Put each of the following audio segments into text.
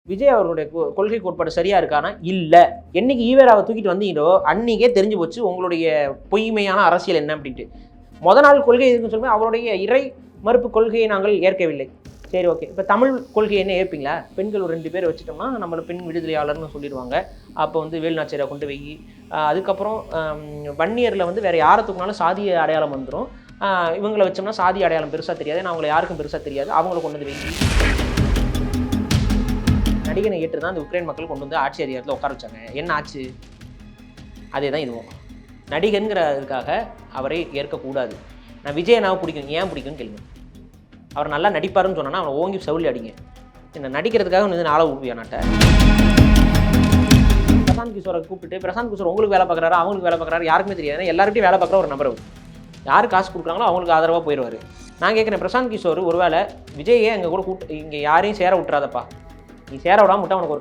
விஜய் அவருடைய கொள்கை கோட்பாடு சரியா இருக்கானா இல்லை. என்னைக்கு ஈவேராவை தூக்கிட்டு வந்தீங்களோ அன்னைக்கே தெரிஞ்சு போச்சு உங்களுடைய பொய்மையான அரசியல் என்ன அப்படின்ட்டு. நாள் கொள்கை எதுக்குன்னு சொல்லும்போது அவருடைய இறை மறுப்பு கொள்கையை நாங்கள் ஏற்கவில்லை. சரி, ஓகே. இப்போ தமிழ் கொள்கை என்ன ஏற்பீங்களா? பெண்கள் ஒரு 2 பேர் வச்சுட்டோம்னா நம்மளை பெண் விடுதலையாளர்னு சொல்லிடுவாங்க. அப்போ வந்து வேலுநாச்சியாரை கொண்டு போய் அதுக்கப்புறம் வன்னியரில் வந்து வேறு யாரை தூக்கினாலும் சாதிய அடையாளம் வந்துடும். இவங்களை வச்சோம்னா சாதி அடையாளம் பெருசாக தெரியாது, நான் அவங்களை யாருக்கும் பெருசாக தெரியாது, அவங்கள கொண்டு வந்து வைக்கி நடிகனை ஏற்று தான் அந்த உக்ரைன் மக்கள் கொண்டு வந்து ஆட்சி அதிகாரத்தில் உட்கார வச்சாங்க. என்ன ஆச்சு? அதே தான் இதுவும். நடிகனுங்கிறதுக்காக அவரை ஏற்கக்கூடாது. நான் விஜயனாவை பிடிக்கும், ஏன் பிடிக்கும்னு கேளுங்க. அவர் நல்லா நடிப்பாருன்னு சொன்னால் அவனை ஓங்கி செவிலி அடிங்க. இந்த நடிக்கிறதுக்காக வந்து நாளை விடுவியா நாட்டை? பிரசாந்த் கிஷோரை கூப்பிட்டு, பிரசாந்த் கிஷோர் உங்களுக்கு வேலை பார்க்குறாரு, அவங்களுக்கு வேலை பார்க்குறாரு, யாருக்குமே தெரியாது. எல்லாருக்கிட்டையும் வேலை பார்க்குற ஒரு நபர் அவர். யார் காசு கொடுக்குறாங்களோ அவங்களுக்கு ஆதரவாக போயிடுவார். நான் கேட்குறேன், பிரசாந்த் கிஷோர் ஒருவேளை விஜயே எங்கள் கூட இங்கே யாரையும் சேர விட்டுறாதப்பா, நீ சேர விடாமல் விட்டா உனக்கு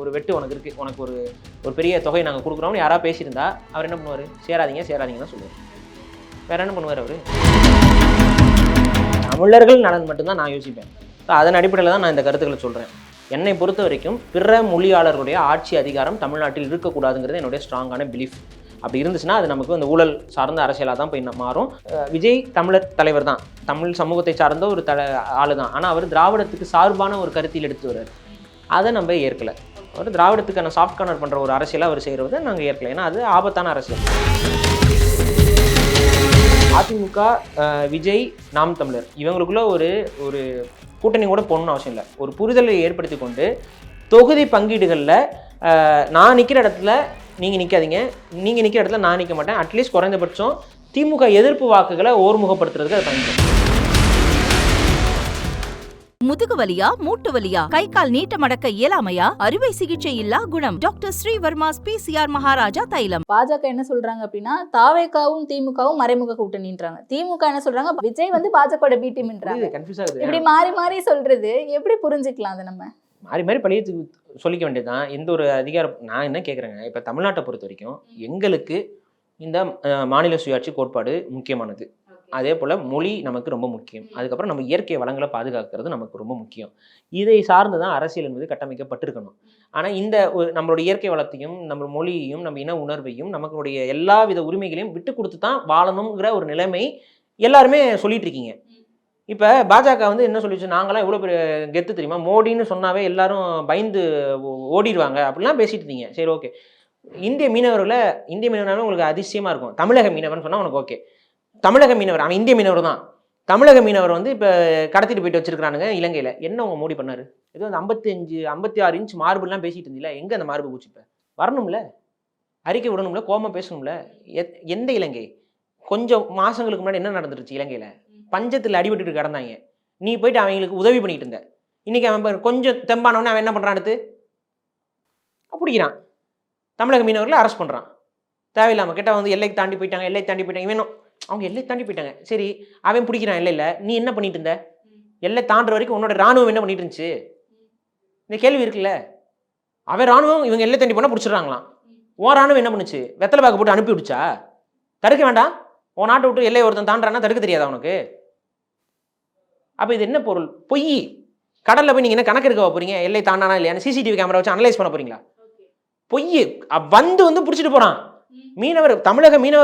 ஒரு வெட்டு உனக்கு இருக்குது, உனக்கு ஒரு பெரிய தொகை நாங்கள் கொடுக்குறோம்னு யாராவது பேசியிருந்தா அவர் என்ன பண்ணுவார்? சேராதீங்கன்னு தான் சொல்லுவார். வேறு என்ன பண்ணுவார் அவர்? தமிழர்கள் நலன் மட்டும்தான் நான் யோசிப்பேன். ஸோ அதன் அடிப்படையில் தான் நான் இந்த கருத்துக்களை சொல்கிறேன். என்னை பொறுத்த வரைக்கும் பிற மொழியாளர்களுடைய ஆட்சி அதிகாரம் தமிழ்நாட்டில் இருக்கக்கூடாதுங்கிறது என்னுடைய ஸ்ட்ராங்கான பிலீஃப். அப்படி இருந்துச்சுன்னா அது நமக்கு இந்த ஊழல் சார்ந்த அரசியலாக தான் போய் மாறும். விஜய் தமிழர் தலைவர் தான், தமிழ் சமூகத்தை சார்ந்த ஒரு ஆளு தான். ஆனால் அவர் திராவிடத்துக்கு சார்பான ஒரு கருத்தில் எடுத்து வர்றார். அதை நம்ம ஏற்கலை. அவர் திராவிடத்துக்கான சாஃப்ட் கார்னர் பண்ணுற ஒரு அரசியலாக அவர் செய்கிறத நாங்கள் ஏற்கலை. ஏன்னா அது ஆபத்தான அரசியல். அதிமுக, விஜய், நாம் தமிழர் இவங்களுக்குள்ள ஒரு கூட்டணி கூட போகணும்னு அவசியம் இல்லை. ஒரு புரிதலை ஏற்படுத்தி கொண்டு தொகுதி பங்கீடுகளில் நான் நிற்கிற இடத்துல நீங்கள் நிற்காதீங்க, நீங்கள் நிற்கிற இடத்துல நான் நிற்க மாட்டேன், அட்லீஸ்ட் குறைந்தபட்சம் திமுக எதிர்ப்பு வாக்குகளை ஓர்முகப்படுத்துறதுக்கு அது பயன்படும். முதுகு வலியா, மூட்டு வலியா, கை கால் நீட்ட மடக்க இயலாமையா? அறுவை சிகிச்சை இல்லா குணம். டாக்டர் ஸ்ரீவர்மாஸ் PCR மகாராஜா தைலம். பாஜக என்ன சொல்றாங்க அப்படின்னா தாவேகாவும் திமுகவும் மறைமுக கூட்டணின்றாங்க. திமுக என்ன சொல்றாங்க, விஜய் வந்து பாஜக பி டீம்ன்றாங்க. இப்படி மாறி மாறி சொல்றது எப்படி புரிஞ்சுக்கலாம்? அதை நம்ம மாறி மாறி பழியத்துக்கு சொல்லிக்க வேண்டியதுதான். எந்த ஒரு அதிகாரம் நான் என்ன கேட்குறேங்க, இப்போ தமிழ்நாட்டை பொறுத்த வரைக்கும் எங்களுக்கு இந்த மாநில சுயாட்சி கோட்பாடு முக்கியமானது. அதே போல் மொழி நமக்கு ரொம்ப முக்கியம். அதுக்கப்புறம் நம்ம இயற்கை வளங்களை பாதுகாக்கிறது நமக்கு ரொம்ப முக்கியம். இதை சார்ந்து தான் அரசியல் என்பது கட்டமைக்கப்பட்டிருக்கணும். ஆனால் இந்த நம்மளுடைய இயற்கை வளத்தையும் நம்ம மொழியையும் நம்ம இன உணர்வையும் நம்மளுடைய எல்லா வித உரிமைகளையும் விட்டு கொடுத்து தான் வாழணுங்கிற ஒரு நிலைமை எல்லாருமே சொல்லிட்டு இருக்கீங்க. இப்போ பாஜக வந்து என்ன சொல்லிச்சு, நாங்களாம் எவ்வளோ பெரிய கெத்து தெரியுமா, மோடின்னு சொன்னாவே எல்லாரும் பயந்து ஓடிடுவாங்க அப்படிலாம் பேசிட்டு இருந்தீங்க. சரி, ஓகே. இந்திய மீனவர்கள் உங்களுக்கு அதிசயமாக இருக்கும். தமிழக மீனவர்னு சொன்னால் உனக்கு ஓகே. தமிழக மீனவர், அவன் இந்திய மீனவர் தான். தமிழக மீனவர் வந்து இப்போ கடத்திட்டு போயிட்டு வச்சிருக்கானுங்க இலங்கையில். என்ன உங்க மோடி பண்ணாரு? ஏதோ அந்த 56 இன்ச் மார்புலாம் பேசிட்டு இருந்தீங்களா, எங்கே அந்த மார்பு பூச்சி? இப்போ வரணும்ல, அறிக்கை விடணும்ல, கோபமாக பேசணும்ல. எந்த இலங்கை? கொஞ்சம் மாதங்களுக்கு முன்னாடி என்ன நடந்துருச்சு இலங்கையில்? பஞ்சத்தில் அடிபட்டு கிடந்தாங்க. நீ போயிட்டு அவங்களுக்கு உதவி பண்ணிட்டு இருந்த. இன்னைக்கு அவன் கொஞ்சம் தெம்பானவனே அவன் என்ன பண்ணுறான், அடுத்து பிடிக்கிறான், தமிழக மீனவர்களை அரெஸ்ட் பண்ணுறான். தேவையில்லாமல் கேட்டால் வந்து எல்லைக்கு தாண்டி போயிட்டாங்க. வேணும், அவங்க எல்லை தாண்டி போயிட்டாங்க. சரி, அவன் பிடிக்கிறான் எல்லையில், நீ என்ன பண்ணிட்டு இருந்த? எல்லை தாண்டுற வரைக்கும் உன்னோட ராணுவம் என்ன பண்ணிட்டு இருந்துச்சு? இந்த கேள்வி இருக்குல்ல. அவன் ராணுவம் இவங்க எல்லை தாண்டி போனால் பிடிச்சிடுறாங்களாம். உன் ராணுவம் என்ன பண்ணுச்சு? வெத்தலை பாக்கு போட்டு அனுப்பி விடுச்சா? தடுக்க வேண்டாம். உன் நாட்டை விட்டு எல்லை ஒருத்தன் தாண்டானா தடுக்க தெரியாதா உனக்கு? அப்போ இது என்ன பொருள்? பொய். கடலில் போய் நீங்கள் என்ன கணக்கு எடுக்க போறீங்க? எல்லை தாண்டானா இல்லையா CCTV கேமரா வச்சு அனலைஸ் பண்ண போறீங்களா? பொய். வந்து பிடிச்சிட்டு போறான் மீனவர். தமிழக மீனவ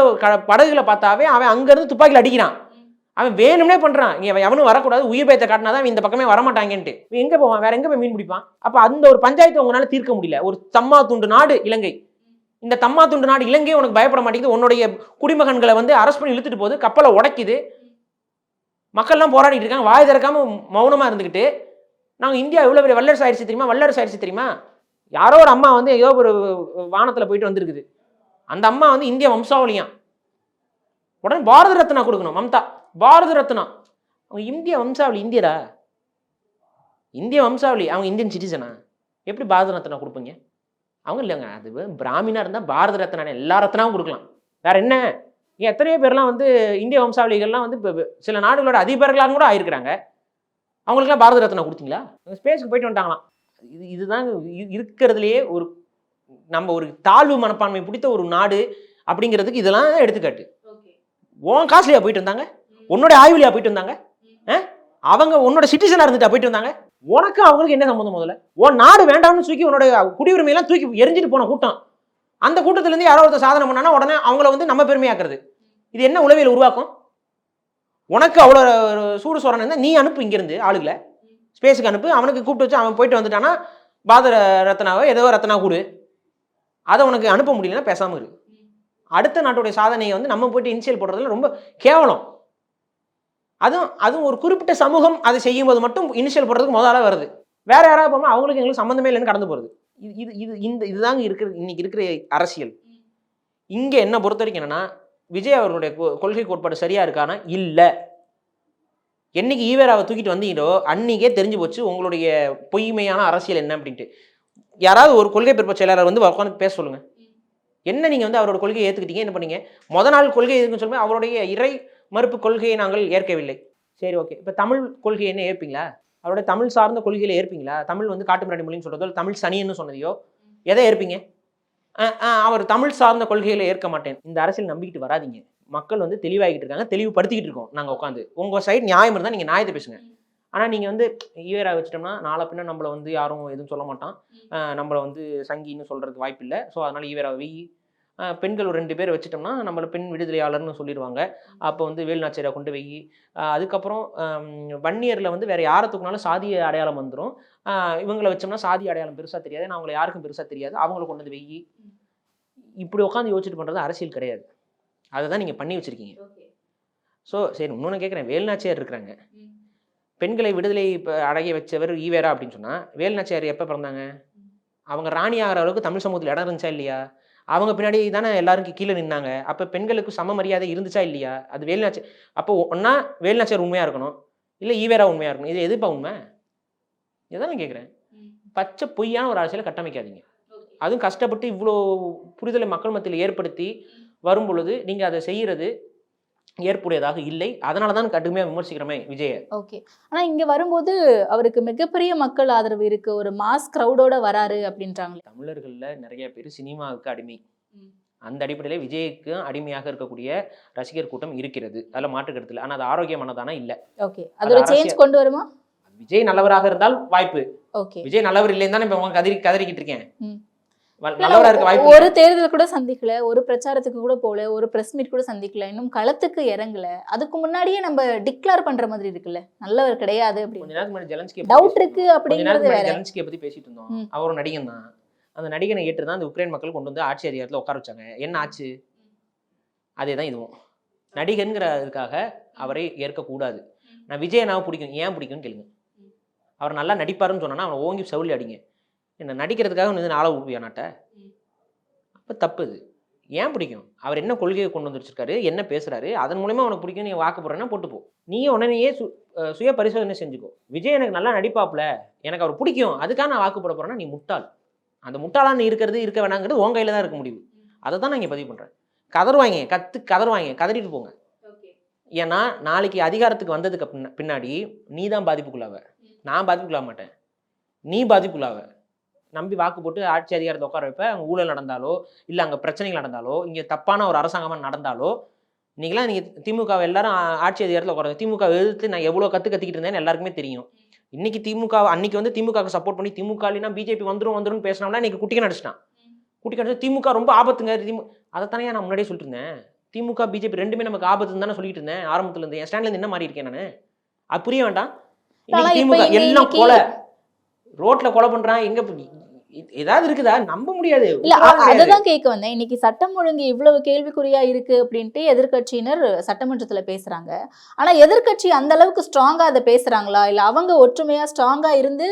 படகுகளை பார்த்தாவே அவன் அங்கேருந்து துப்பாக்கியில் அடிக்கிறான். அவன் வேணும்னே பண்ணுறான். இங்கே எவனும் வரக்கூடாது, உயிர் பயத்தை காட்டினாதான் இந்த பக்கமே வரமாட்டாங்கன்ட்டு. எங்கே போவான்? வேற எங்கே போய் மீன் பிடிப்பான்? அப்போ அந்த ஒரு பஞ்சாயத்தை உங்களால் தீர்க்க முடியல. ஒரு தம்மா துண்டு நாடு இலங்கை. இந்த தம்மா துண்டு நாடு இலங்கை உனக்கு பயப்பட மாட்டேங்குது. உன்னுடைய குடிமகன்களை வந்து அரெஸ்ட் பண்ணி இழுத்துட்டு போகுது, கப்பலை உடைக்குது. மக்கள்லாம் போராடிட்டு இருக்காங்க, வாய் திறக்காம மௌனமாக இருந்துக்கிட்டு. நாங்கள் இந்தியா எவ்வளோ பெரிய வல்லரசு ஆயிடுச்சு தெரியுமா? யாரோ ஒரு அம்மா வந்து ஏதோ ஒரு வானத்தில் போயிட்டு வந்திருக்குது. அந்த அம்மா வந்து இந்திய வம்சாவளியாம். உடனே பாரத ரத்னா கொடுக்கணும். மம்தா பாரத ரத்னா. அவங்க இந்திய வம்சாவளி, இந்திய வம்சாவளி, அவங்க இந்தியன் சிட்டிசனா? எப்படி பாரத ரத்னா கொடுப்பீங்க? அவங்க இல்லைங்க, அது பிராமினா இருந்தால் பாரத ரத்னா எல்லா ரத்னாவும் கொடுக்கலாம். வேற என்ன? எத்தனையோ பேர்லாம் வந்து இந்திய வம்சாவளிகள்லாம் வந்து இப்போ சில நாடுகளோட அதிபர்களாக கூட ஆயிருக்கிறாங்க. அவங்களுக்குலாம் பாரத ரத்னா கொடுத்தீங்களா? ஸ்பேஸுக்கு போயிட்டு வந்துட்டாங்களாம். இதுதான் இருக்கிறதுலையே நம்ம ஒரு தாழ்வு மனப்பான்மை பிடித்த ஒரு நாடு அப்படிங்கிறதுக்கு இதெல்லாம் எடுத்துக்காட்டு. உன் காசுலையா போயிட்டு வந்தாங்க? உன்னோட ஆய்வுலையா போயிட்டு வந்தாங்க? அவங்க உன்னோட சிட்டிசனாக இருந்துட்டா போயிட்டு வந்தாங்க? உனக்கு அவங்களுக்கு என்ன சம்பந்தம்? முதல்ல உன் நாடு வேண்டாம்னு தூக்கி உன்னோட குடியுரிமையெல்லாம் தூக்கி எரிஞ்சிட்டு போன கூட்டம். அந்த கூட்டத்துல இருந்து யாரோ ஒருத்தர் சாதனை பண்ணானா உடனே அவங்கள வந்து நம்ம பெருமையாக்குறது. இது என்ன உளவியல் உருவாக்கும்? உனக்கு அவ்வளோ சூடு சொரணை இருந்தால் நீ அனுப்பு, இங்கிருந்து ஆளுகளை ஸ்பேஸுக்கு அனுப்பு. அவனுக்கு கூப்பிட்டு வச்சு அவன் போயிட்டு வந்துட்டானா பாரத ரத்னாவை ஏதோ ரத்னா கூடு. அதை உனக்கு அனுப்ப முடியலன்னா பேசாமல் இரு. அடுத்த நாட்டுடைய சாதனையை வந்து நம்ம போயிட்டு இனிஷியல் போடுறதுல ரொம்ப கேவலம். அதுவும் ஒரு குறிப்பிட்ட சமூகம் அதை செய்யும்போது மட்டும் இனிஷியல் போடுறதுக்கு முதல்ல வருது. வேற யாராவது போகும்போது அவங்களுக்கு எங்களுக்கு சம்மந்தமே இல்லைன்னு கடந்து போகிறது. இதுதாங்க இருக்கிற இன்னைக்கு இருக்கிற அரசியல். இங்கே என்ன பொறுத்த வரைக்கும் என்னன்னா, விஜய் அவர்களுடைய கொள்கை கோட்பாடு சரியா இருக்கானா? இல்லை. என்னைக்கு ஈவேராவை தூக்கிட்டு வந்தீங்களோ அன்னைக்கே தெரிஞ்சு போச்சு உங்களுடைய பொய்மையான அரசியல் என்ன அப்படின்ட்டு. யாராவது ஒரு கொள்கை பிற்ப செயலாளர் வந்து உட்காந்து பேச சொல்லுங்க. என்ன நீங்க வந்து அவரோட கொள்கையை ஏத்துக்கிட்டீங்க, என்ன பண்ணீங்க? நாள் கொள்கை எதுக்குன்னு சொல்லுங்க. அவருடைய இறை மறுப்பு கொள்கையை நாங்கள் ஏற்கவில்லை. சரி, ஓகே. இப்போ தமிழ் கொள்கையை என்ன ஏற்பீங்களா? அவருடைய தமிழ் சார்ந்த கொள்கையில ஏற்பீங்களா? தமிழ் வந்து காட்டுமிராண்டி மொழின்னு சொல்றதோ தமிழ் சனின்னு சொன்னதையோ எதை ஏற்பீங்க? அவர் தமிழ் சார்ந்த கொள்கையில ஏற்க மாட்டேன். இந்த அரசியல் நம்பிக்கிட்டு வராதிங்க. மக்கள் வந்து தெளிவாகிட்டு இருக்காங்க, தெளிவுபடுத்திக்கிட்டு இருக்கோம். நாங்கள் உட்காந்து உங்க சைடு நியாயம் இருந்தால் நீங்க நியாயத்தை பேசுங்க. ஆனால் நீங்கள் வந்து ஈவேரா வச்சிட்டோம்னா நாளை பின்ன நம்மளை வந்து யாரும் எதுவும் சொல்ல மாட்டான், நம்மளை வந்து சங்கின்னு சொல்றதுக்கு வாய்ப்பு இல்லை. ஸோ அதனால ஈவேராவை வெயி, பெண்கள் ஒரு 2 பேர் வச்சுட்டோம்னா நம்மளை பெண் விடுதலையாளர்னு சொல்லிடுவாங்க. அப்போ வந்து வேலுநாச்சியாரை கொண்டு வெயி. அதுக்கப்புறம் வன்னியரில் வந்து வேற யாரை தூக்குனாலும் சாதிய அடையாளம் வந்துடும். இவங்களை வச்சோம்னா சாதி அடையாளம் பெருசாக தெரியாது, நான் அவங்களை யாருக்கும் பெருசாக தெரியாது, அவங்கள கொண்டு வந்து வெயி. இப்படி உட்காந்து யோசிச்சுட்டு பண்ணுறது அரசியல் கிடையாது. அதை தான் நீங்கள் பண்ணி வச்சுருக்கீங்க. ஸோ சரி, இன்னொன்று கேட்குறேன். வேலுநாச்சியார் இருக்கிறாங்க, பெண்களை விடுதலை அடைய வச்சவர் ஈவேரா அப்படின்னு சொன்னால், வேலுநாச்சியார் எப்போ பிறந்தாங்க? அவங்க ராணி ஆகிற அளவுக்கு தமிழ் சமூகத்தில் இடம் இருந்துச்சா இல்லையா? அவங்க பின்னாடி தானே எல்லாருக்கும் கீழே நின்னாங்க. அப்போ பெண்களுக்கு சம மரியாதை இருந்துச்சா இல்லையா? அது வேலுநாச்சியார். அப்போ ஒன்றா வேலுநாச்சியார் உண்மையாக இருக்கணும், இல்லை ஈவேரா உண்மையாக இருக்கணும். இது எதுப்பா உண்மை? இதான் நான் கேட்குறேன். பச்சை பொய்யான ஒரு அரசியலை கட்டமைக்காதீங்க. அதுவும் கஷ்டப்பட்டு இவ்வளோ புரிதலை மக்கள் மத்தியில் ஏற்படுத்தி வரும் பொழுது நீங்கள் அதை செய்கிறது ஏற்புடையதாக இல்லை. அதனால தான் கடுமையாக விமர்சிக்கிறமே விஜய. ஓகே. ஆனால் இங்கே வரும்போது அவருக்கு மிகப்பெரிய மக்கள் ஆதரவு இருக்கு, ஒரு மாஸ் க்ரௌடோட வராரு அப்படின்றாங்க. தமிழர்களில் நிறைய பேர் சினிமாவுக்கு அடிமை. அந்த அடிப்படையில் விஜய்க்கு அடிமையாக இருக்கக்கூடிய ரசிகர் கூட்டம் இருக்கிறது, அதில் மாற்றுக்கிறது இல்லை. ஆனால் அது ஆரோக்கியமானதானா? இல்லை. ஓகே, அதோட சேஞ்ச் கொண்டு வருமா? விஜய் நல்லவராக இருந்தால் வாய்ப்பு. ஓகே, விஜய் நல்லவர் இல்லைன்னு தானே இப்போ கதறிக்கிட்டு இருக்கேன். நல்லவரா இருக்க வாய்ப்பு. ஒரு தேர்தல் கூட சந்திக்கல, ஒரு பிரச்சாரத்துக்கு கூட போல, ஒரு பிரஸ் மீட் கூட சந்திக்கல, இன்னும் களத்துக்கு இறங்கல. அதுக்கு முன்னாடியே நம்ம டிக்ளேர் பண்ற மாதிரி இருக்குல்ல, நல்லவர் கிடையாது அப்படி. கொஞ்ச நேரத்துக்கு முன்னாடி ஜெலன்ஸ்கி டவுட் இருக்கு அப்படிங்கிறது வேற. ஜெலன்ஸ்கியை பத்தி பேசிட்டு இருந்தோம். அவர் ஒரு நடிகன் தான். அந்த நடிகனை ஏற்று தான் அந்த உக்ரைன் மக்கள் கொண்டு வந்து ஆட்சி அதிகாரத்தில் உட்கார வச்சாங்க. என்ன ஆச்சு? அதே தான் இதுவும். நடிகன்கிறதுக்காக அவரை ஏற்கக்கூடாது. நான் விஜய் நான் பிடிக்கும், ஏன் பிடிக்கும்னு கேளுங்க. அவர் நல்லா நடிப்பாருன்னு சொன்னா அவனை ஓங்கி செவிலி அடிங்க. என்ன நடிக்கிறதுக்காக வந்து நாளை விடுவியா நாட்டை? அப்போ தப்பு. இது ஏன் பிடிக்கும்? அவர் என்ன கொள்கையை கொண்டு வந்துருச்சிருக்காரு, என்ன பேசுறாரு, அதன் மூலமா அவனுக்கு பிடிக்கும். நீ வாக்கு போடுறேன்னா போட்டுப்போ. நீயே உடனேயே சுய பரிசோதனை செஞ்சுக்கோ. விஜய் எனக்கு நல்லா நடிப்பாப்புல, எனக்கு அவர் பிடிக்கும், அதுக்காக நான் வாக்கு போட போறேன்னா நீ முட்டாள். அந்த முட்டாளான்னு இருக்கிறது இருக்க வேணாங்கிறது உன் கையில தான் இருக்க முடியும். அதை தான் நான் இங்கே பதிவு பண்றேன். கதறுவாங்க, கதறுவாங்க, கதறிட்டு போங்க. ஏன்னா நாளைக்கு அதிகாரத்துக்கு வந்ததுக்கு பின்னாடி நீ தான் பாதிப்புக்குள்ளாவ, நான் பாதிப்புக்குள்ளாக மாட்டேன். நீ பாதிப்புக்குள்ளாவ. நம்பி வாக்கு போட்டு ஆட்சி அதிகாரத்தை உட்கார வைப்ப. அங்கே ஊழல் நடந்தாலோ இல்லை அங்கே பிரச்சனைகள் நடந்தாலோ இங்கே தப்பான ஒரு அரசாங்கமாக நடந்தாலோ நீங்களாம் நீங்கள் திமுக எல்லாரும் ஆட்சி அதிகாரத்தில் உட்கார. திமுக எதிர்த்து நான் எவ்வளோ கற்றுக்கிட்டு இருந்தேன்னு எல்லாருக்குமே தெரியும். இன்னைக்கு திமுக அன்னைக்கு வந்து திமுக சப்போர்ட் பண்ணி திமுக இல்லைன்னா பிஜேபி வந்துடும் பேசினோம்னா இன்னைக்கு குட்டிக்க நடிச்சிட்டான். குட்டிக்க நடிச்சு திமுக ரொம்ப ஆபத்துங்க. அதைத்தானே நான் முன்னாடியே சொல்லிட்டு இருந்தேன். திமுக பிஜேபி ரெண்டுமே நமக்கு ஆபத்துன்னு தானே சொல்லிட்டு இருந்தேன் ஆரம்பத்துல இருந்து. என் ஸ்டாண்ட்ல இருந்து என்ன மாறி இருக்கேன் நான்? அது புரிய வேண்டாம். திமுக எல்லாம் கொலை, ரோட்ல கொலை பண்றான். எங்க ஏதாவது இருக்குதா? நம்ப முடியாது. இல்ல, அததான் கேட்க வந்தேன். இன்னைக்கு சட்டம் ஒழுங்கு இவ்வளவு கேள்விக்குறியா இருக்கு அப்படின்ட்டு எதிர்கட்சியினர் சட்டமன்றத்துல பேசுறாங்க. ஆனா எதிர்கட்சி அந்த அளவுக்கு ஸ்ட்ராங்கா அதை பேசுறாங்களா, இல்ல அவங்க ஒற்றுமையா ஸ்ட்ராங்கா இருந்து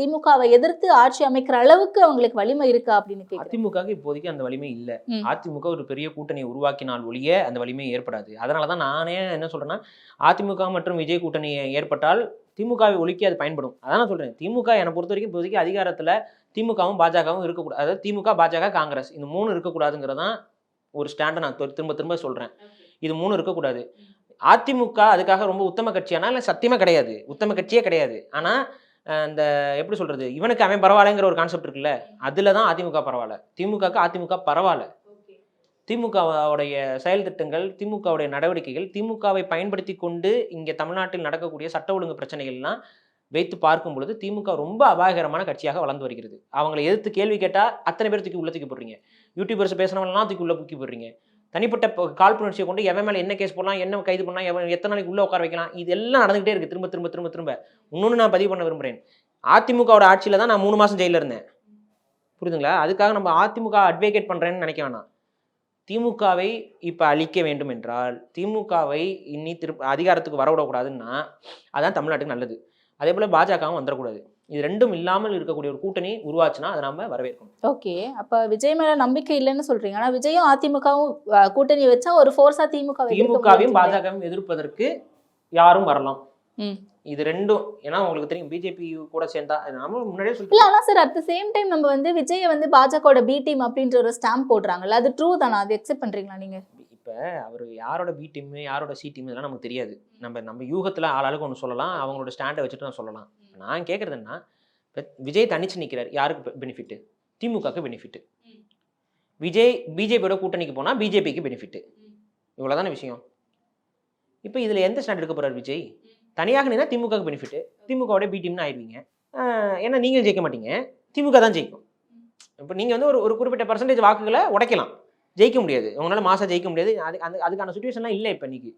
திமுகவை எதிர்த்து ஆட்சி அமைக்கிற அளவுக்கு அவங்களுக்கு வலிமை இருக்கா அப்படின்னு கேட்க. அதிமுக இப்போதைக்கு அந்த வலிமை இல்ல. அதிமுக ஒரு பெரிய கூட்டணியை உருவாக்கினால் ஒழிய அந்த வலிமை ஏற்படாது. அதனாலதான் நானே என்ன சொல்றேன்னா, அதிமுக மற்றும் விஜய் கூட்டணி ஏற்பட்டால் திமுகவை ஒழிக்க அது பயன்படும். அதான் சொல்றேன். திமுக என்னை பொறுத்த வரைக்கும் இப்போதைக்கு அதிகாரத்துல திமுகவும் பாஜகவும் இருக்கக்கூடாது. அதாவது திமுக, பாஜக, காங்கிரஸ் இந்த 3 இருக்கக்கூடாதுங்கிறதான் ஒரு ஸ்டாண்டை நான் திரும்ப திரும்ப சொல்றேன். இது 3 இருக்கக்கூடாது. அதிமுக அதுக்காக ரொம்ப உத்தம கட்சியானா இல்லை? சத்தியமா கிடையாது, உத்தம கட்சியே கிடையாது. ஆனா இந்த எப்படி சொல்றது, இவனுக்கு அவன் பரவாயில்லைங்கிற ஒரு கான்செப்ட் இருக்குல்ல, அதுலதான் அதிமுக பரவாயில்ல. திமுகவுக்கு அதிமுக பரவாயில்ல. திமுகவுடைய செயல் திட்டங்கள், திமுகவுடைய நடவடிக்கைகள், திமுகவை பயன்படுத்தி கொண்டு இங்கே தமிழ்நாட்டில் நடக்கக்கூடிய சட்ட ஒழுங்கு பிரச்சனைகள்லாம் வைத்து பார்க்கும் பொழுது திமுக ரொம்ப அபாயகரமான கட்சியாக வளர்ந்து வருகிறது. அவங்களை எதிர்த்து கேள்வி கேட்டால் அத்தனை பேர் தூக்கி உள்ள தூக்கி போடுறீங்க. யூடியூபர்ஸ் பேசுனவங்கலாம் தூக்கி உள்ள தூக்கி போடுறீங்க. தனிப்பட்ட காழ்ப்புணர்ச்சியை கொண்டு எவன் மேலே என்ன கேஸ் போடலாம், என்ன கைது பண்ணலாம், எவன் எத்தனை நாளைக்கு உள்ளே உட்கார வைக்கலாம், இதெல்லாம் நடந்துகிட்டே இருக்குது திரும்ப திரும்ப திரும்ப திரும்ப. இன்னொன்று நான் பதிவு பண்ண விரும்புகிறேன். அதிமுகவோட ஆட்சியில் தான் நான் 3 மாதம் ஜெயிலில் இருந்தேன். புரியுதுங்களா? அதுக்காக நம்ம அதிமுக அட்வொகேட் பண்ணுறேன்னு நினைக்க வேணாம். திமுகவை இப்போ அழிக்க வேண்டும் என்றால் திமுகவை இனி அதிகாரத்துக்கு வரவிடக்கூடாதுன்னா அதான் தமிழ்நாட்டுக்கு நல்லது. அதே போல் பாஜகவும் வந்துடக்கூடாது. இது ரெண்டும் இல்லாமல் இருக்கக்கூடிய ஒரு கூட்டணி உருவாச்சுன்னா அதை நம்ம வரவேற்கணும். ஓகே, அப்ப விஜய் மேல நம்பிக்கை இல்லைன்னு சொல்றீங்க. ஆனா விஜயும் அதிமுகவும் கூட்டணி வச்சா ஒரு ஃபோர்ஸா திமுகவையும் பாஜகவும் எதிர்ப்பதற்கு யாரும் வரலாம். இது ரெண்டும் ஏன்னா உங்களுக்கு தெரியும் பிஜேபி கூட சேர்ந்தா நாம முன்னாடியே சொல்லிட்டு. ஆனா sir at the same time நம்ம வந்து விஜயை வந்து பாஜகவோட பி டீம் அப்படின்ற ஒரு ஸ்டாம்ப் போடுறாங்கல்ல, அது ட்ரூ தானா? அது அக்செப்ட் பண்றீங்களா நீங்க? இப்போ அவர் யாரோட பி டீம் யாரோட சி டீம் இதெல்லாம் நமக்கு தெரியாது. நம்ம யூகத்தில் ஆளாளுக்கு ஒன்று சொல்லலாம், அவங்களோட ஸ்டாண்டை வச்சுட்டு நான் சொல்லலாம். நான் கேட்குறதுன்னா விஜய் தனிச்சு நிற்கிறார், யாருக்கு பெனிஃபிட்டு? திமுகவுக்கு பெனிஃபிட்டு. விஜய் பிஜேபியோட கூட்டணிக்கு போனால் பிஜேபிக்கு பெனிஃபிட்டு. இவ்வளோதான விஷயம். இப்போ இதில் எந்த ஸ்டாண்ட் எடுக்க போகிறார் விஜய்? தனியாக நின்னா திமுகவுக்கு பெனிஃபிட்டு, திமுகவோட பி டீம்னு ஆயிடுவீங்க. ஏன்னா நீங்கள் ஜெயிக்க மாட்டீங்க, திமுக தான் ஜெயிக்கும். இப்போ நீங்கள் வந்து ஒரு குறிப்பிட்ட பர்சன்டேஜ் வாக்குகளை உடைக்கலாம், ஜெயிக்க முடியாது. உங்களால் மாசா ஜெயிக்க முடியாது. அதுக்கான சுச்சுவேஷன்லாம் இல்லை இப்போ இன்னைக்கு.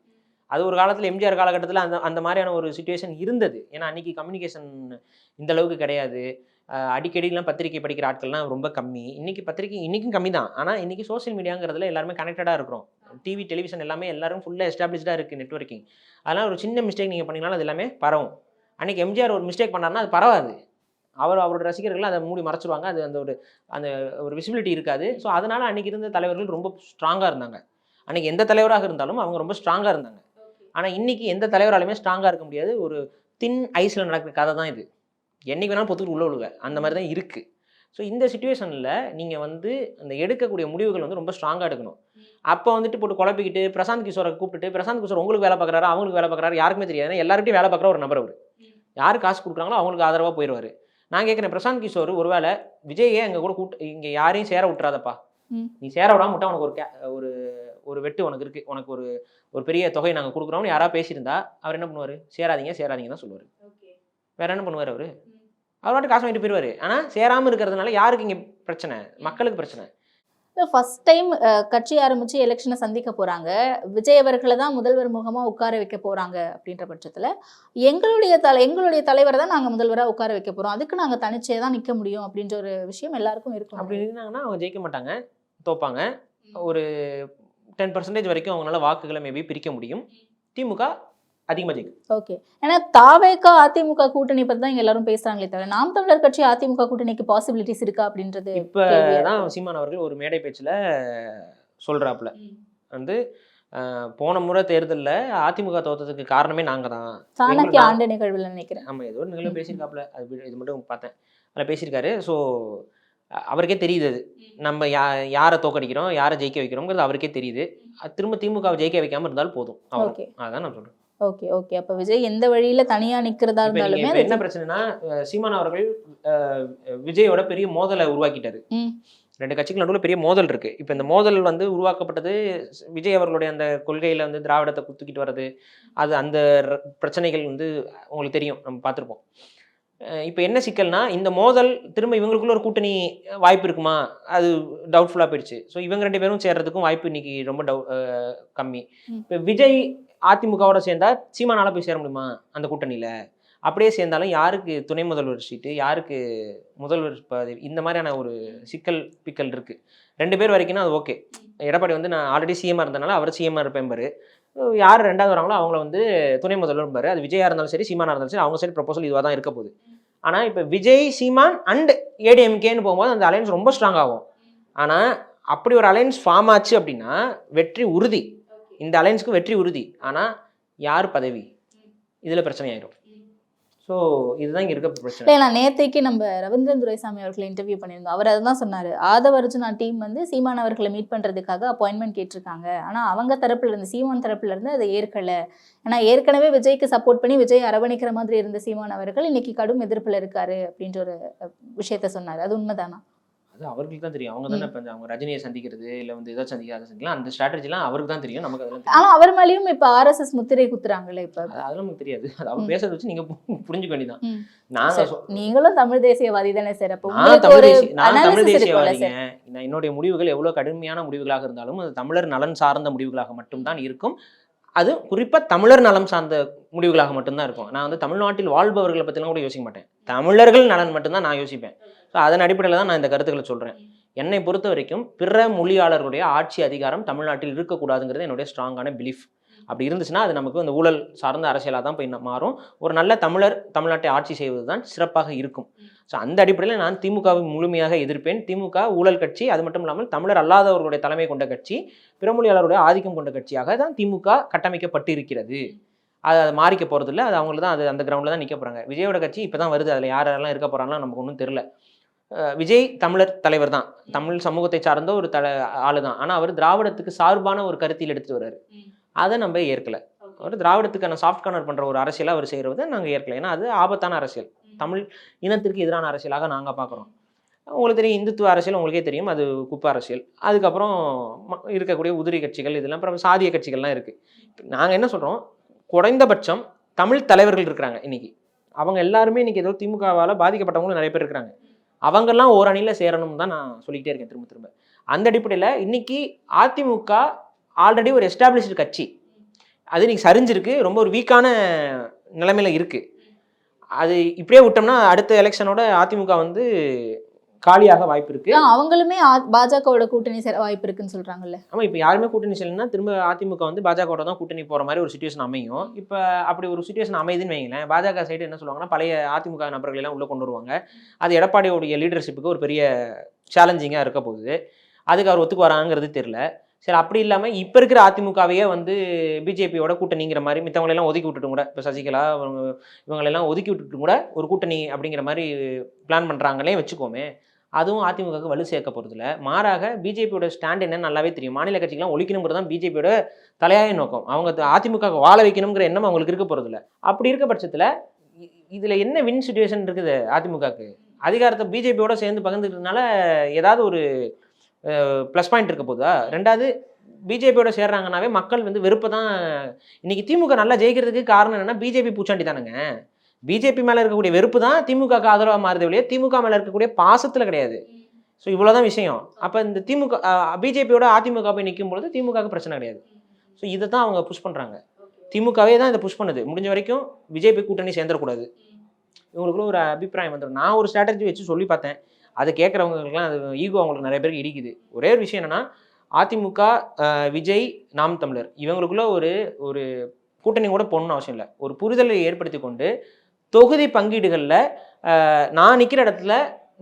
அது ஒரு காலத்தில் எம்ஜிஆர் காலகட்டத்தில் அந்த மாதிரியான ஒரு சுச்சுவேஷன் இருந்தது. ஏன்னா அன்றைக்கி கம்யூனிகேஷன் இந்த அளவுக்கு கிடையாது. அடிக்கடிலாம் பத்திரிகை படிக்கிற ஆட்கள்லாம் ரொம்ப கம்மி. இன்றைக்கி பத்திரிகை இன்றைக்கும் கம்மி தான். ஆனால் இன்றைக்கி சோஷியல் மீடியாங்கிறதுல எல்லாருமே கனெக்டடாக இருக்கிறோம். டிவி டெலிவிஷன் எல்லாமே எல்லாரும் ஃபுல்லாக எஸ்டாப்ளிஷ்டாக இருக்குது நெட்வொர்க்கிங். அதனால் ஒரு சின்ன மிஸ்டேக் நீங்கள் பண்ணிங்கனாலும் அது எல்லாமே பரவும். அன்றைக்கி எம்ஜிஆர் ஒரு மிஸ்டேக் பண்ணார்னா அது பரவாது. அவரோட ரசிகர்கள் அதை மூடி மறைச்சிருவாங்க. அது அந்த ஒரு விசிபிலிட்டி இருக்காது. ஸோ அதனால் அன்றைக்கி இருந்த தலைவர்கள் ரொம்ப ஸ்ட்ராங்காக இருந்தாங்க. அன்றைக்கி எந்த தலைவராக இருந்தாலும் அவங்க ரொம்ப ஸ்ட்ராங்காக இருந்தாங்க. ஆனால் இன்றைக்கி எந்த தலைவராலுமே ஸ்ட்ராங்காக இருக்க முடியாது. ஒரு தின் ஐஸில் நடக்கிற கதை தான் இது. என்றைக்கு வேணாலும் பொத்துக்கிட்டு உள்ள விழுவேன், அந்த மாதிரி தான் இருக்குது. ஸோ இந்த சுச்சுவேஷனில் நீங்கள் வந்து அந்த எடுக்கக்கூடிய முடிவுகள் வந்து ரொம்ப ஸ்ட்ராங்காக எடுக்கணும். அப்போ வந்துட்டு போட்டு குழப்பிக்கிட்டு பிரசாந்த் கிஷோரை கூப்பிட்டுட்டு பிரசாந்த் கிஷோர் உங்களுக்கு வேலை பார்க்குறாரு, அவங்களுக்கு வேலை பார்க்குறாரு, யாருக்குமே தெரியாது. ஏன்னா எல்லார்கிட்டையும் வேலை பார்க்குற ஒரு நபர் அவர். யார் காசு கொடுக்குறாங்களோ அவங்களுக்கு ஆதரவாக போயிடுவார். நான் கேட்குறேன், பிரசாந்த் கிஷோர் ஒருவேளை விஜயே எங்கள் கூட இங்கே யாரையும் சேர விட்டுறாதப்பா, நீ சேர விடாம விட்டா உனக்கு ஒரு வெட்டு உனக்கு இருக்குது, உனக்கு ஒரு பெரிய தொகை நாங்கள் கொடுக்குறோம்னு யாராவது பேசியிருந்தா அவர் என்ன பண்ணுவார்? சேராதீங்க தான் சொல்லுவார். வேற என்ன பண்ணுவார்? அவர் வாட்டு காசு வாங்கிட்டு போயிடுவார். ஆனால் சேராமல் இருக்கிறதுனால யாருக்கு இங்கே பிரச்சனை? மக்களுக்கு பிரச்சனை. ஃபர்ஸ்ட் டைம் கட்சி ஆரம்பிச்சு எலெக்ஷனை சந்திக்க போறாங்க, விஜய் அவர்களை தான் முதல்வர் முகமா உட்கார வைக்க போறாங்க அப்படின்ற பட்சத்துல எங்களுடைய தலைவரை தான் நாங்க முதல்வராக உட்கார வைக்க போறோம், அதுக்கு நாங்க தனிச்சே தான் நிக்க முடியும் அப்படின்ற ஒரு விஷயம் எல்லாருக்கும் இருக்கும். அப்படி இருந்தாங்கன்னா அவங்க ஜெயிக்க மாட்டாங்க, தோப்பாங்க. ஒரு 10% வரைக்கும் அவங்களால வாக்குகளை மேபி பிரிக்க முடியும். திமுக அதிகமாக ஜெயிக்கும். ஓகே, ஏன்னா தாவேக அதிமுக கூட்டணி பற்றி தான் எல்லாரும் பேசுறாங்களே தவிர நாம் தமிழர் கட்சி அதிமுக கூட்டணிக்கு பாசிபிலிட்டிஸ் இருக்கா அப்படின்றது இப்போ தான் சீமான் அவர்கள் ஒரு மேடை பேச்சில் சொல்கிறாப்புல வந்து போன முறை தேர்தலில் அதிமுக தோற்றதுக்கு காரணமே நாங்கள் தான், சாணக்கிய ஆண்டு நிகழ்வில் நினைக்கிறேன். ஆமாம், ஏதோ ஒரு நிகழ்வு பேசியிருக்காப்புல, அது இது மட்டும் பார்த்தேன், அதில் பேசியிருக்காரு. ஸோ அவருக்கே தெரியுது அது நம்ம யாரை தோக்கடிக்கிறோம், யாரை ஜெயிக்க வைக்கிறோங்கிறது அவருக்கே தெரியுது. திரும்ப திமுகவை ஜெயிக்க வைக்காமல் இருந்தாலும் போதும். ஓகே, அதான் நான் சொல்கிறேன். ஓகே ஓகே, அப்ப விஜய் எந்த வழியில தனியா நிக்கிறதா இருந்தாலுமே என்ன பிரச்சனைனா, சீமான் அவர்கள் விஜயோட பெரிய மோதலை உருவாக்கிட்டாரு. 2 கட்சிக்கு நடுவில் பெரிய மோதல் இருக்கு. இப்போ இந்த மோதல் வந்து உருவாக்கப்பட்டது விஜய் அவர்களுடைய அந்த கொள்கையில வந்து திராவிடத்தை குத்துக்கிட்டு வர்றது, அது அந்த பிரச்சனைகள் வந்து உங்களுக்கு தெரியும், நம்ம பார்த்துருப்போம். இப்போ என்ன சிக்கல்னா, இந்த மோதல் திரும்ப இவங்களுக்குள்ள ஒரு கூட்டணி வாய்ப்பு இருக்குமா, அது டவுட்ஃபுல்லாக போயிடுச்சு. ஸோ இவங்க 2 பேரும் சேர்றதுக்கும் வாய்ப்பு இன்னைக்கு ரொம்ப கம்மி. இப்போ விஜய் அதிமுகவோட சேர்ந்தா சீமானால போய் சேர முடியுமா அந்த கூட்டணியில்? அப்படியே சேர்ந்தாலும் யாருக்கு துணை முதல்வர் சீட்டு, யாருக்கு முதல்வர் பதவி, இந்த மாதிரியான ஒரு பிக்கல் இருக்குது. 2 பேர் வரைக்கும் அது ஓகே. எடப்பாடி வந்து நான் ஆல்ரெடி சிஎம்மாக இருந்தனால அவர் சிஎம்மாக இருப்பேன். யார் 2வது வராங்களோ அவங்கள வந்து துணை முதல்வர் பாரு. அது விஜயா இருந்தாலும் சரி, சீமானா இருந்தாலும் சரி, அவங்க சைடு ப்ரொபோசல் இதுவாக தான் இருக்க போகுது. ஆனால் இப்போ விஜய், சீமான் அண்ட் ஏடிஎம்கேன்னு போகும்போது அந்த அலையன்ஸ் ரொம்ப ஸ்ட்ராங் ஆகும். ஆனால் அப்படி ஒரு அலையன்ஸ் ஃபார்ம் ஆச்சு அப்படின்னா வெற்றி உறுதி. இந்த அலையன்ஸ்க்கு வெற்றி உறுதி. ஆனால் யார் பதவி, இதில் பிரச்சனை ஆயிடும். ஸோ இதுதான் இங்கே இருக்க பிரச்சனை. இல்லை, நான் நேற்றைக்கு நம்ம ரவீந்திரன் துரைசாமி அவர்களை இன்டர்வியூ பண்ணியிருந்தோம். அவர் அதுதான் சொன்னார், ஆதவ அர்ஜுனா டீம் வந்து சீமான் அவர்களை மீட் பண்ணுறதுக்காக அப்பாயின்மெண்ட் கேட்டிருக்காங்க. ஆனால் அவங்க தரப்புல இருந்து, சீமான் தரப்புல இருந்து அதை ஏற்கலை. ஏன்னா ஏற்கனவே விஜய்க்கு சப்போர்ட் பண்ணி விஜய் அரவணைக்கிற மாதிரி இருந்த சீமான் அவர்கள் இன்னைக்கு கடும் எதிர்ப்பில் இருக்காரு அப்படின்ற ஒரு விஷயத்த சொன்னார். அது உண்மைதானா? அது அவர்களுக்கு தான் தெரியும். அவங்க தானே இப்போ அவங்க ரஜினியை சந்திக்கிறது இல்லை வந்து இதை சந்திக்க அதை சந்திக்கலாம், அந்த ஸ்ட்ராட்டஜிலாம் அவருக்கு தான் தெரியும், நமக்கு அதெல்லாம் தெரியும். ஆனா அவர் மேலேயும் இப்ப RSS முத்திரை குத்துறாங்களே இப்ப. அதெல்லாம் நமக்கு தெரியாது. அது அவர் பேசுறத வச்சு நீங்க புரிஞ்சுக்க வேண்டியதான். ம். நான் சரி, நீங்களும் தமிழ் தேசியவாதி தானே சார். அப்ப நான் உங்களுக்கு தமிழ் ஒரு நான் தமிழ் அனாலிசிஸ் இருக்கும்ல தேசியவாதிங்க. சார். நான் என்னுடைய முடிவுகள் எவ்வளவு கடுமையான முடிவுகளாக இருந்தாலும் அது தமிழர் நலன் சார்ந்த முடிவுகளாக மட்டும்தான் இருக்கும். அது குறிப்பா தமிழர் நலம் சார்ந்த முடிவுகளாக மட்டும்தான் இருக்கும். நான் வந்து தமிழ்நாட்டில் வாழ்பவர்களை பற்றிலாம் கூட யோசிக்க மாட்டேன். தமிழர்கள் நலன் மட்டும்தான் நான் யோசிப்பேன். ஸோ அதன் அடிப்படையில் தான் நான் இந்த கருத்துக்களை சொல்றேன். என்னை பொறுத்த வரைக்கும் பிற மொழியாளர்களுடைய ஆட்சி அதிகாரம் தமிழ்நாட்டில் இருக்கக்கூடாதுங்கிறது என்னுடைய ஸ்ட்ராங்கான பிலீஃப். அப்படி இருந்துச்சுன்னா அது நமக்கு அந்த ஊழல் சார்ந்த அரசியலாக தான் போய் மாறும். ஒரு நல்ல தமிழ்நாட்டை ஆட்சி செய்வது தான் சிறப்பாக இருக்கும். ஸோ அந்த அடிப்படையில் நான் திமுகவை முழுமையாக எதிர்ப்பேன். திமுக ஊழல் கட்சி, அது மட்டும் இல்லாமல் தமிழர் அல்லாதவர்களுடைய தலைமை கொண்ட கட்சி, பிறமொழியாளருடைய ஆதிக்கம் கொண்ட கட்சியாக தான் திமுக கட்டமைக்கப்பட்டு இருக்கிறது. அது மாறிக்க போகிறது இல்லை. அது அவங்களுக்கு தான் அது அந்த கிரவுண்டில் தான் நிற்க போகிறாங்க. விஜயோட கட்சி இப்போ தான் வருது. அதில் யாரெல்லாம் இருக்க போகிறாங்களோ நமக்கு ஒன்றும் தெரியல. விஜய் தமிழர் தலைவர் தான், தமிழ் சமூகத்தை சார்ந்த ஒரு ஆளு தான். ஆனால் அவர் திராவிடத்துக்கு சார்பான ஒரு கருத்தில் எடுத்துட்டு வர்றாரு. அதை நம்ம ஏற்கலை. அவர் திராவிடத்துக்கான சாஃப்ட் கார்னர் பண்ணுற ஒரு அரசியலாக அவர் செய்கிறத நாங்கள் ஏற்கலை. ஏன்னா அது ஆபத்தான அரசியல், தமிழ் இனத்திற்கு எதிரான அரசியலாக நாங்கள் பார்க்குறோம். உங்களுக்கு தெரியும், இந்துத்துவ அரசியல் உங்களுக்கே தெரியும், அது குப்பை அரசியல். அதுக்கப்புறம் இருக்கக்கூடிய உதிரி கட்சிகள், இதெல்லாம் அப்புறம் சாதிய கட்சிகள்லாம் இருக்குது. நாங்கள் என்ன சொல்கிறோம், குறைந்தபட்சம் தமிழ் தலைவர்கள் இருக்கிறாங்க இன்னைக்கு. அவங்க எல்லாருமே இன்னைக்கு ஏதோ திமுகவால் பாதிக்கப்பட்டவங்களும் நிறைய பேர் இருக்கிறாங்க. அவங்கெல்லாம் ஒரு அணியில் சேரணும்னு தான் நான் சொல்லிக்கிட்டே இருக்கேன் திரும்ப திரும்ப. அந்த அடிப்படையில் இன்னைக்கு அதிமுக ஆல்ரெடி ஒரு எஸ்டாப்ளிஷ்டு கட்சி, அது இன்னைக்கு சரிஞ்சிருக்கு, ரொம்ப ஒரு வீக்கான நிலைமையில இருக்கு. அது இப்படியே விட்டோம்னா அடுத்த எலெக்ஷனோட அதிமுக வந்து காலியாக வாய்ப்பு இருக்கு. அவங்களுமே பாஜகவோட கூட்டணி சேர வாய்ப்பு இருக்குன்னு சொல்றாங்கல்ல. ஆமா, இப்போ யாருமே கூட்டணி செய்யலைன்னா திரும்ப அதிமுக வந்து பாஜகவோட தான் கூட்டணி போற மாதிரி ஒரு சுச்சுவேஷன் அமையும். இப்போ அப்படி ஒரு சுச்சுவேஷன் அமையுதுன்னு வைங்களேன், பாஜக சைடு என்ன சொல்லுவாங்கன்னா பழைய அதிமுக நபர்கள் எல்லாம் உள்ள கொண்டு வருவாங்க. அது எடப்பாடியோடைய லீடர்ஷிப்புக்கு ஒரு பெரிய சேலஞ்சிங்காக இருக்க போகுது. அதுக்கு அவர் ஒத்துக்கு வராங்கிறது தெரியல. சரி, அப்படி இல்லாமல் இப்போ இருக்கிற அதிமுகவையே வந்து பிஜேபியோட கூட்டணிங்கிற மாதிரி மித்தவங்களெல்லாம் ஒதுக்கி விட்டுட்டும் கூட, இப்போ சசிகலா இவங்களெல்லாம் ஒதுக்கி விட்டுட்டு கூட ஒரு கூட்டணி அப்படிங்கிற மாதிரி பிளான் பண்ணுறாங்களே வச்சுக்கோமே, அதுவும் அதிமுகவுக்கு வலு சேர்க்க போகிறதில்ல. மாறாக பிஜேபியோட ஸ்டாண்ட் என்னன்னு நல்லாவே தெரியும். மாநில கட்சிகள்லாம் ஒழிக்கணுங்கிறது தான் பிஜேபியோட தலையாய நோக்கம். அவங்க அதிமுக வாழ வைக்கணுங்கிற எண்ணம் அவங்களுக்கு இருக்க போகிறதில்ல. அப்படி இருக்க பட்சத்தில் இதில் என்ன வின் சுச்சுவேஷன் இருக்குது அதிமுகவுக்கு? அதிகாரத்தை பிஜேபியோட சேர்ந்து பகிர்ந்துக்கிறதுனால ஏதாவது ஒரு ப்ளஸ் பாயிண்ட் இருக்க போதா? ரெண்டாவது, பிஜேபியோட சேர்றாங்கன்னாவே மக்கள் வந்து வெறுப்பை தான். இன்னைக்கு திமுக நல்லா ஜெயிக்கிறதுக்கு காரணம் என்னன்னா பிஜேபி பூச்சாண்டி தானுங்க. பிஜேபி மேலே இருக்கக்கூடிய வெறுப்பு தான் திமுகக்கு ஆதரவாக மாறுது இல்லையா, திமுக மேலே இருக்கக்கூடிய பாசத்தில் கிடையாது. ஸோ இவ்வளோதான் விஷயம். அப்போ இந்த திமுக பிஜேபியோட அதிமுக போய் நிற்கும் பொழுது திமுகவுக்கு பிரச்சனை கிடையாது. ஸோ இதை தான் அவங்க புஷ் பண்ணுறாங்க. திமுகவே தான் இதை புஷ் பண்ணுது. முடிஞ்ச வரைக்கும் பிஜேபி கூட்டணி சேர்ந்துடக்கூடாது, இவங்களுக்குள்ள ஒரு அபிப்பிராயம் வந்துடும். நான் ஒரு ஸ்ட்ராட்டஜி வச்சு சொல்லி பார்த்தேன். அதை கேட்குறவங்களுக்குலாம் அது ஈகோ அவங்களுக்கு நிறைய பேருக்கு இடிக்குது. ஒரே ஒரு விஷயம் என்னென்னா, அதிமுக, விஜய், நாம் தமிழர் இவங்களுக்குள்ள ஒரு கூட்டணி கூட போகணும்னு அவசியம் இல்லை. ஒரு புரிதலை ஏற்படுத்தி கொண்டு தொகுதி பங்கீடுகளில் நான் நிற்கிற இடத்துல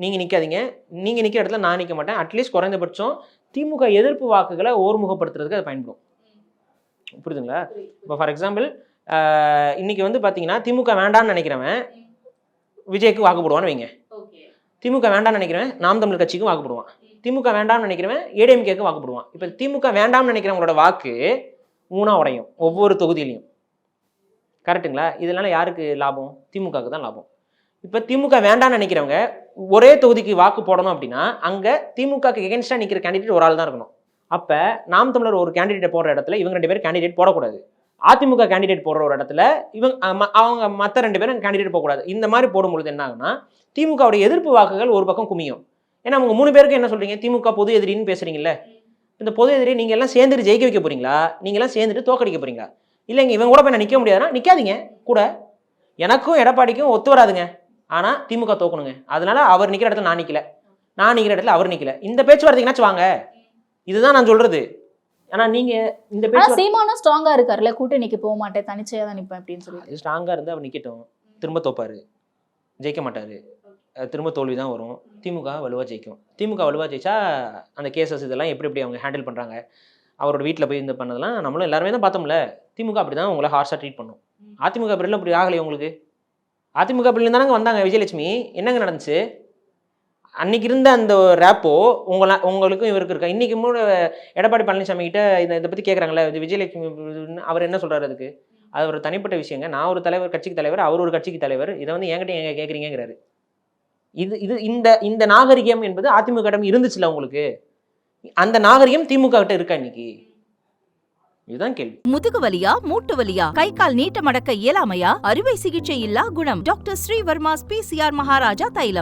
நீங்கள் நிற்காதீங்க, நீங்கள் நிற்கிற இடத்துல நான் நிற்க மாட்டேன், அட்லீஸ்ட் குறைந்தபட்சம் திமுக எதிர்ப்பு வாக்குகளை ஓர்முகப்படுத்துறதுக்கு அது பயன்படும். புரியுதுங்களா? இப்போ ஃபார் எக்ஸாம்பிள் இன்னைக்கு வந்து பார்த்தீங்கன்னா திமுக வேண்டான்னு நினைக்கிறவன் விஜய்க்கு வாக்கு போடுவான்னு வைங்க. திமுக வேண்டாம்னு நினைக்கிறவன் நாம் தமிழ் கட்சிக்கும் வாக்கு போடுவான். திமுக வேண்டாம்னு நினைக்கிறவன் ஏடிஎம்கேக்கு வாக்கு போடுவான். இப்போ திமுக வேண்டாம்னு நினைக்கிறவங்களோட வாக்கு 3 உடையும் ஒவ்வொரு தொகுதியிலையும். கரெக்டுங்களா? இதனால யாருக்கு லாபம்? திமுகவுக்கு தான் லாபம். இப்போ திமுக வேண்டாம்னு நினைக்கிறவங்க ஒரே தொகுதிக்கு வாக்கு போடணும் அப்படின்னா அங்கே திமுகக்கு எகென்ஸ்டாக நிற்கிற கேண்டிடேட் ஒரு ஆள் தான் இருக்கணும். அப்போ நாம் தமிழர் ஒரு கேண்டிடேட்டை போடுற இடத்துல இவங்க 2 பேர் கேண்டிடேட் போடக்கூடாது. அதிமுக கேண்டிடேட் போடுற ஒரு இடத்துல அவங்க மற்ற 2 பேரும் கேண்டிடேட் போகக்கூடாது. இந்த மாதிரி போடும்பொழுது என்ன ஆகுனா, திமுகவுடைய எதிர்ப்பு வாக்குகள் ஒரு பக்கம் குமியும். ஏன்னா அவங்க 3 பேருக்கு என்ன சொல்றீங்க, திமுக பொது எதிரின்னு பேசுறீங்கல்ல. இந்த பொது எதிரி நீங்க எல்லாம் சேர்ந்துட்டு ஜெயிக்க வைக்க போறீங்களா, நீங்க எல்லாம் சேர்ந்துட்டு தோக்கடிக்க போறீங்களா? இல்லைங்க, இவங்க கூட போய் நான் நிற்க முடியாதுன்னா நிற்காதீங்க கூட. எனக்கும் எடப்பாடிக்கும் ஒத்து வராதுங்க, ஆனா திமுக தோக்கணுங்க. அதனால அவர் நிற்கிற இடத்துல நான் நிற்கல, நான் நிற்கிற இடத்துல அவர் நிற்கல. இந்த பேச்சுவார்த்தைக்குனாச்சும் வாங்க. இதுதான் நான் சொல்றது. ஆனா நீங்க இந்த சீமானும் ஸ்ட்ராங்கா இருக்காருல்ல, கூட்டணிக்கு போக மாட்டேன், தனிச்சையா தான் நிற்பேன் அப்படின்னு சொல்லி. ஸ்ட்ராங்கா இருந்து அவர் நிக்கட்டும். திரும்ப தோப்பாரு, ஜெயிக்க மாட்டாரு, திரும்ப தோல்வி தான் வரும். திமுக வலுவாக ஜெயிக்கும். திமுக வலுவாக ஜெயிச்சா அந்த கேசஸ் இதெல்லாம் எப்படி அவங்க ஹேண்டில் பண்ணுறாங்க, அவரோட வீட்டில் போய் இந்த பண்ணதெல்லாம் நம்மளும் எல்லாருமே தான் பார்த்தோம்ல. திமுக அப்படி தான் உங்களை ஹார்ஷாக ட்ரீட் பண்ணும். அதிமுக பிரில் அப்படி ஆகலையே உங்களுக்கு. அதிமுக பிரில் தானங்க வந்தாங்க விஜயலட்சுமி. என்னங்க நடந்துச்சு அன்னைக்கு இருந்த அந்த ரேப்போ உங்களுக்கும் இவருக்கு இருக்கா? இன்னைக்கு எடப்பாடி பழனிசாமி கிட்ட இதை பற்றி கேட்குறாங்களே விஜயலட்சுமி, அவர் என்ன சொல்கிறாரு? அதுக்கு அது ஒரு தனிப்பட்ட விஷயங்க. நான் ஒரு தலைவர், கட்சிக்கு தலைவர், அவர் ஒரு கட்சிக்கு தலைவர். இதை வந்து என்கிட்ட எங்க கேட்குறீங்கிறாரு. இது இது இந்த இந்த நாகரிகம் என்பது அதிமுக இடம் இருந்துச்சுல உங்களுக்கு, அந்த நாகரிகம் திமுக கிட்ட இருக்கா இன்னைக்கு? இதுதான் கேள்வி. முதுகு வலியா, மூட்டு வலியா, கை கால் நீட்ட மடக்க இயலாமையா, அறுவை சிகிச்சை இல்லா குணம். டாக்டர் ஸ்ரீவர்மாஸ் PCR மகாராஜா தைலம்.